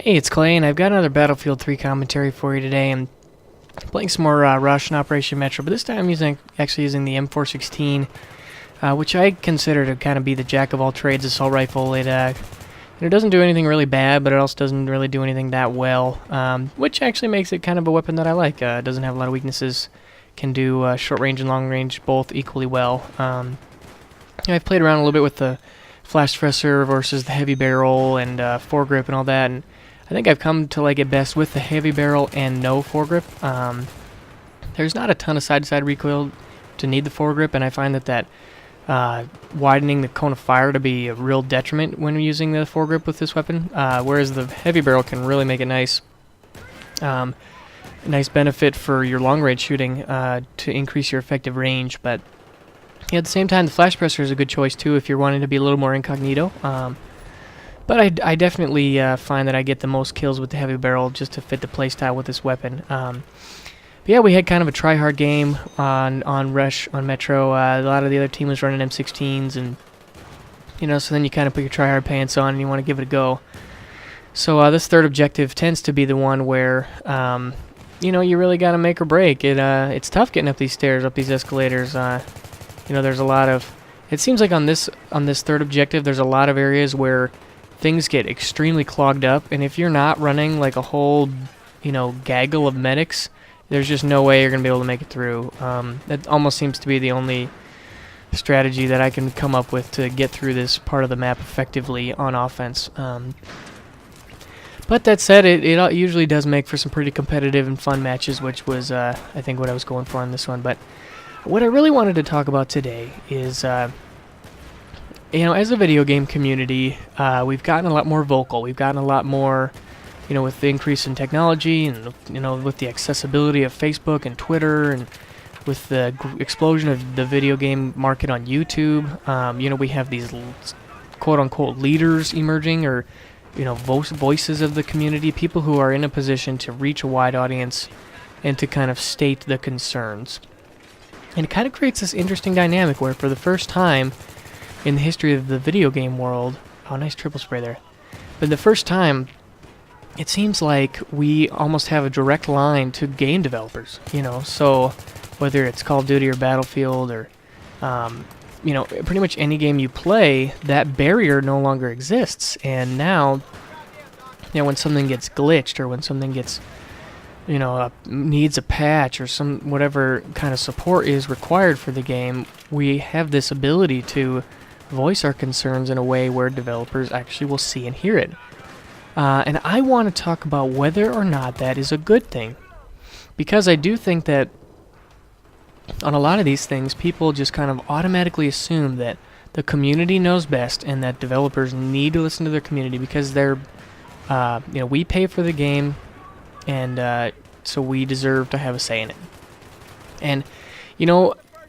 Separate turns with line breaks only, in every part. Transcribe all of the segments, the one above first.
Hey, it's Clay, and I've got another Battlefield 3 commentary for you today. I'm playing some more Rush and Operation Metro, but this time I'm actually using the M416, which I consider to kind of be the jack-of-all-trades assault rifle. It doesn't do anything really bad, but it also doesn't really do anything that well, which actually makes it kind of a weapon that I like. It doesn't have a lot of weaknesses, can do short range and long range both equally well. I've played around a little bit with the flash suppressor versus the heavy barrel and foregrip and all that, and I think I've come to like it best with the heavy barrel and no foregrip. There's not a ton of side-to-side recoil to need the foregrip, and I find that widening the cone of fire to be a real detriment when using the foregrip with this weapon, whereas the heavy barrel can really make it nice. Nice benefit for your long-range shooting to increase your effective range, but yeah, at the same time, the flash suppressor is a good choice too if you're wanting to be a little more incognito. But I definitely find that I get the most kills with the heavy barrel just to fit the playstyle with this weapon. But yeah, we had kind of a try-hard game on Rush, on Metro. A lot of the other team was running M16s, and so then you kind of put your try-hard pants on and you want to give it a go. So this third objective tends to be the one where you really got to make or break. It's tough getting up these stairs, up these escalators. There's a lot of. It seems like on this third objective, there's a lot of areas where things get extremely clogged up, and if you're not running like a whole, gaggle of medics, there's just no way you're gonna be able to make it through. That almost seems to be the only strategy that I can come up with to get through this part of the map effectively on offense. But that said, it usually does make for some pretty competitive and fun matches, which was I think what I was going for on this one. But what I really wanted to talk about today is as a video game community, we've gotten a lot more vocal. We've gotten a lot more, with the increase in technology and, with the accessibility of Facebook and Twitter and with the explosion of the video game market on YouTube. We have these quote-unquote leaders emerging, or, voices of the community, people who are in a position to reach a wide audience and to kind of state the concerns. And it kind of creates this interesting dynamic where for the first time in the history of the video game world, oh, nice triple spray there, but the first time, it seems like we almost have a direct line to game developers, so whether it's Call of Duty or Battlefield or, pretty much any game you play, that barrier no longer exists, and now, when something gets glitched or when something gets, needs a patch or whatever kind of support is required for the game, we have this ability to voice our concerns in a way where developers actually will see and hear it. And I want to talk about whether or not that is a good thing. Because I do think that on a lot of these things, people just kind of automatically assume that the community knows best and that developers need to listen to their community because they're, we pay for the game, and so we deserve to have a say in it. And,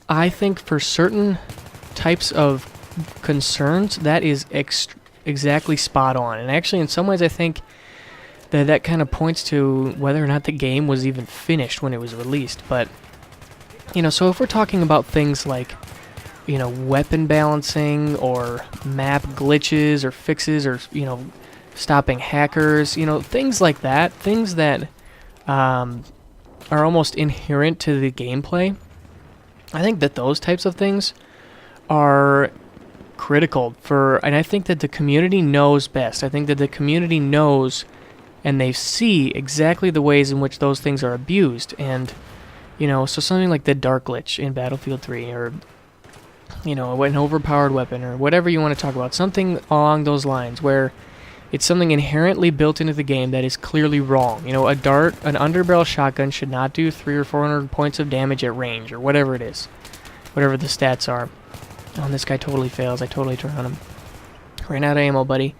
I think for certain types of concerns, that is exactly spot on. And actually, in some ways, I think that kind of points to whether or not the game was even finished when it was released. But, so if we're talking about things like, weapon balancing or map glitches or fixes or, stopping hackers, things like that, things that are almost inherent to the gameplay, I think that those types of things are critical and I think that the community knows best. I think that the community knows and they see exactly the ways in which those things are abused. And, so something like the dark glitch in Battlefield 3 or, an overpowered weapon or whatever you want to talk about, something along those lines where it's something inherently built into the game that is clearly wrong. An underbarrel shotgun should not do 300 or 400 points of damage at range or whatever it is, whatever the stats are. Oh, and this guy totally fails. I totally turn on him. Ran out of ammo, buddy.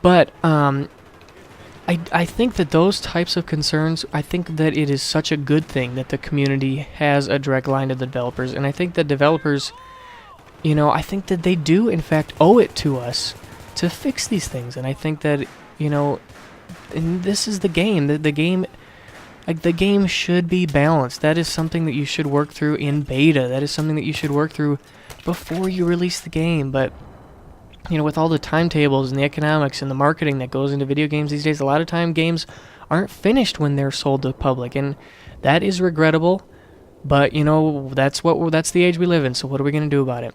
But I think that those types of concerns, I think that it is such a good thing that the community has a direct line to the developers. And I think that developers, I think that they do, in fact, owe it to us to fix these things. And I think that, and this is the game. The game, the game should be balanced. That is something that you should work through in beta. That is something that you should work through before you release the game. But with all the timetables and the economics and the marketing that goes into video games these days, a lot of time games aren't finished when they're sold to the public, and that is regrettable. But that's the age we live in. So what are we going to do about it?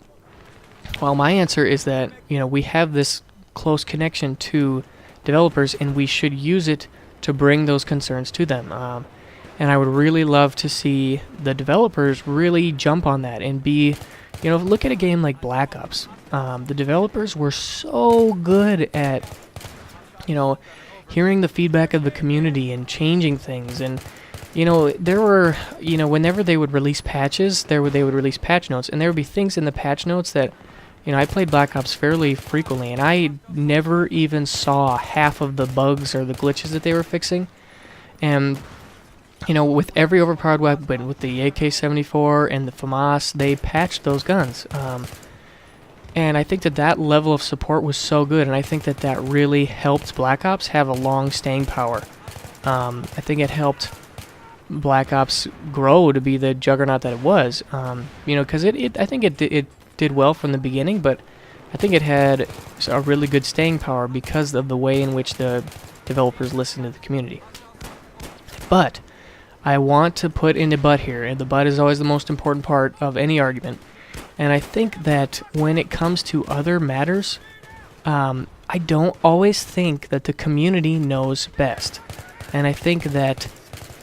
Well, my answer is that we have this close connection to developers, and we should use it to bring those concerns to them. And I would really love to see the developers really jump on that and look at a game like Black Ops. The developers were so good at, hearing the feedback of the community and changing things. And, there were, whenever they would release patches, they would release patch notes. And there would be things in the patch notes that, I played Black Ops fairly frequently, and I never even saw half of the bugs or the glitches that they were fixing. And with every overpowered weapon, with the AK-74 and the FAMAS, they patched those guns. And I think that level of support was so good, and I think that really helped Black Ops have a long staying power. I think it helped Black Ops grow to be the juggernaut that it was. Because I think it did well from the beginning, but I think it had a really good staying power because of the way in which the developers listened to the community. But I want to put in a but here, and the but is always the most important part of any argument. And I think that when it comes to other matters, I don't always think that the community knows best. And I think that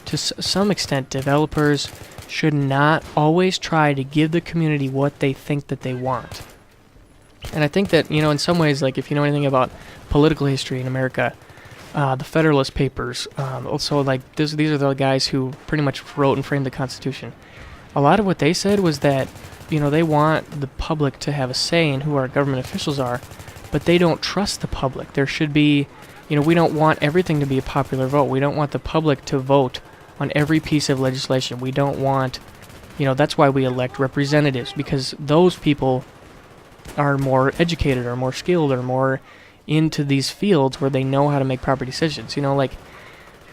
to some extent, developers should not always try to give the community what they think that they want. And I think that, in some ways, like if you know anything about political history in America, the Federalist Papers, also like these are the guys who pretty much wrote and framed the Constitution. A lot of what they said was that, they want the public to have a say in who our government officials are, but they don't trust the public. There should be, we don't want everything to be a popular vote. We don't want the public to vote on every piece of legislation. We don't want, that's why we elect representatives, because those people are more educated or more skilled or more into these fields where they know how to make proper decisions.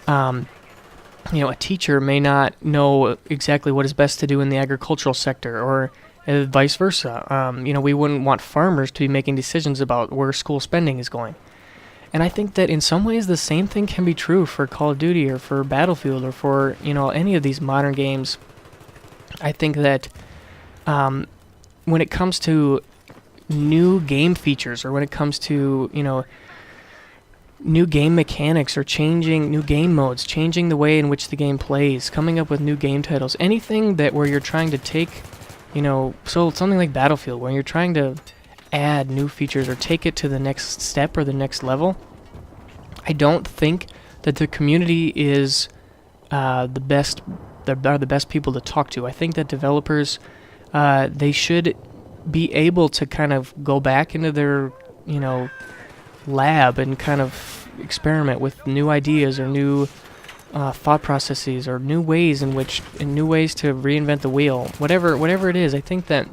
A teacher may not know exactly what is best to do in the agricultural sector, or vice versa. We wouldn't want farmers to be making decisions about where school spending is going. And I think that in some ways the same thing can be true for Call of Duty or for Battlefield or for, any of these modern games. I think that when it comes to new game features, or when it comes to, new game mechanics, or changing new game modes, changing the way in which the game plays, coming up with new game titles, anything that where you're trying to take, so something like Battlefield, where you're trying to add new features or take it to the next step or the next level, I don't think that the community is the best people to talk to. I think that developers, they should be able to kind of go back into their, lab and kind of experiment with new ideas or new thought processes or new ways to reinvent the wheel. Whatever it is, I think that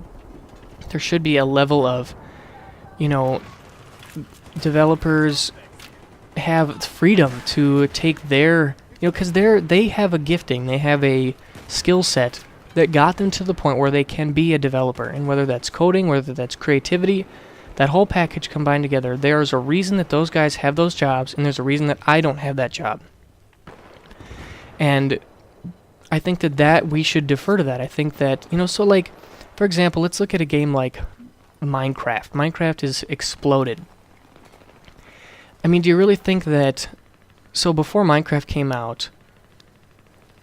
there should be a level of, developers have freedom to take their, because they have a gifting, they have a skill set that got them to the point where they can be a developer. And whether that's coding, whether that's creativity, that whole package combined together, there's a reason that those guys have those jobs, and there's a reason that I don't have that job. And I think that we should defer to that. I think that, so like, for example, let's look at a game like Minecraft. Minecraft has exploded. I mean, do you really think that... So before Minecraft came out,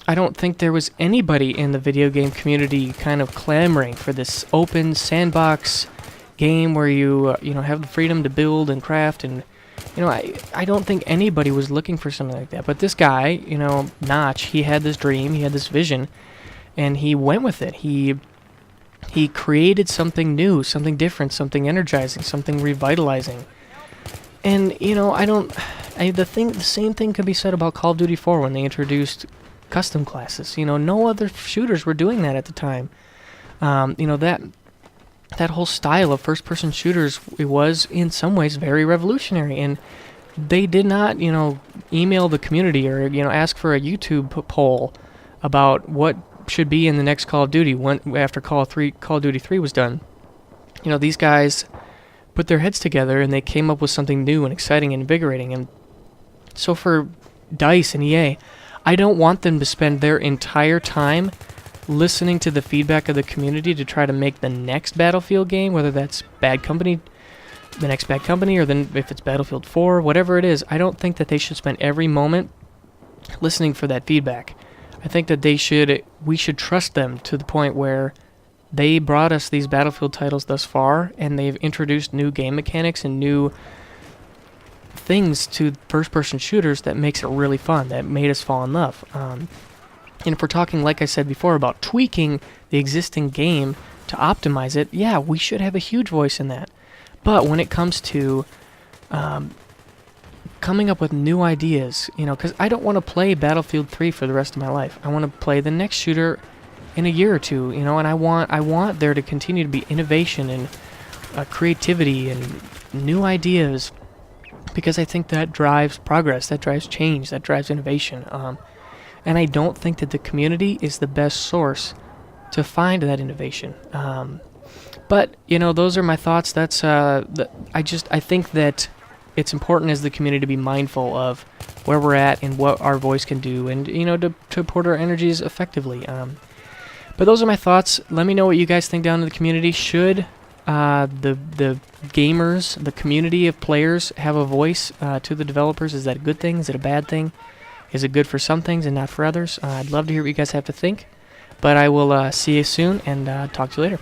I don't think there was anybody in the video game community kind of clamoring for this open sandbox game where you have the freedom to build and craft, and I don't think anybody was looking for something like that. But this guy, Notch, he had this dream, he had this vision, and he went with it. He created something new, something different, something energizing, something revitalizing. And the same thing could be said about Call of Duty 4 when they introduced custom classes. No other shooters were doing that at the time. That whole style of first-person shooters, it was in some ways very revolutionary, and they did not, email the community or ask for a YouTube poll about what should be in the next Call of Duty after Call of Duty 3 was done. These guys put their heads together and they came up with something new and exciting and invigorating. And so for DICE and EA, I don't want them to spend their entire time listening to the feedback of the community to try to make the next Battlefield game, whether that's Bad Company, the next Bad Company, or then if it's Battlefield 4, whatever it is. I don't think that they should spend every moment listening for that feedback. I think that we should trust them to the point where they brought us these Battlefield titles thus far, and they've introduced new game mechanics and new things to first-person shooters that makes it really fun, that made us fall in love. And if we're talking, like I said before, about tweaking the existing game to optimize it, yeah, we should have a huge voice in that. But when it comes to coming up with new ideas, because I don't want to play Battlefield 3 for the rest of my life. I want to play the next shooter in a year or two, and I want there to continue to be innovation and creativity and new ideas, because I think that drives progress, that drives change, that drives innovation. And I don't think that the community is the best source to find that innovation. But those are my thoughts. That's I think that it's important as the community to be mindful of where we're at and what our voice can do, and to put our energies effectively. But those are my thoughts. Let me know what you guys think down in the community. Should the gamers, the community of players, have a voice to the developers? Is that a good thing? Is it a bad thing? Is it good for some things and not for others? I'd love to hear what you guys have to think. But I will see you soon, and talk to you later.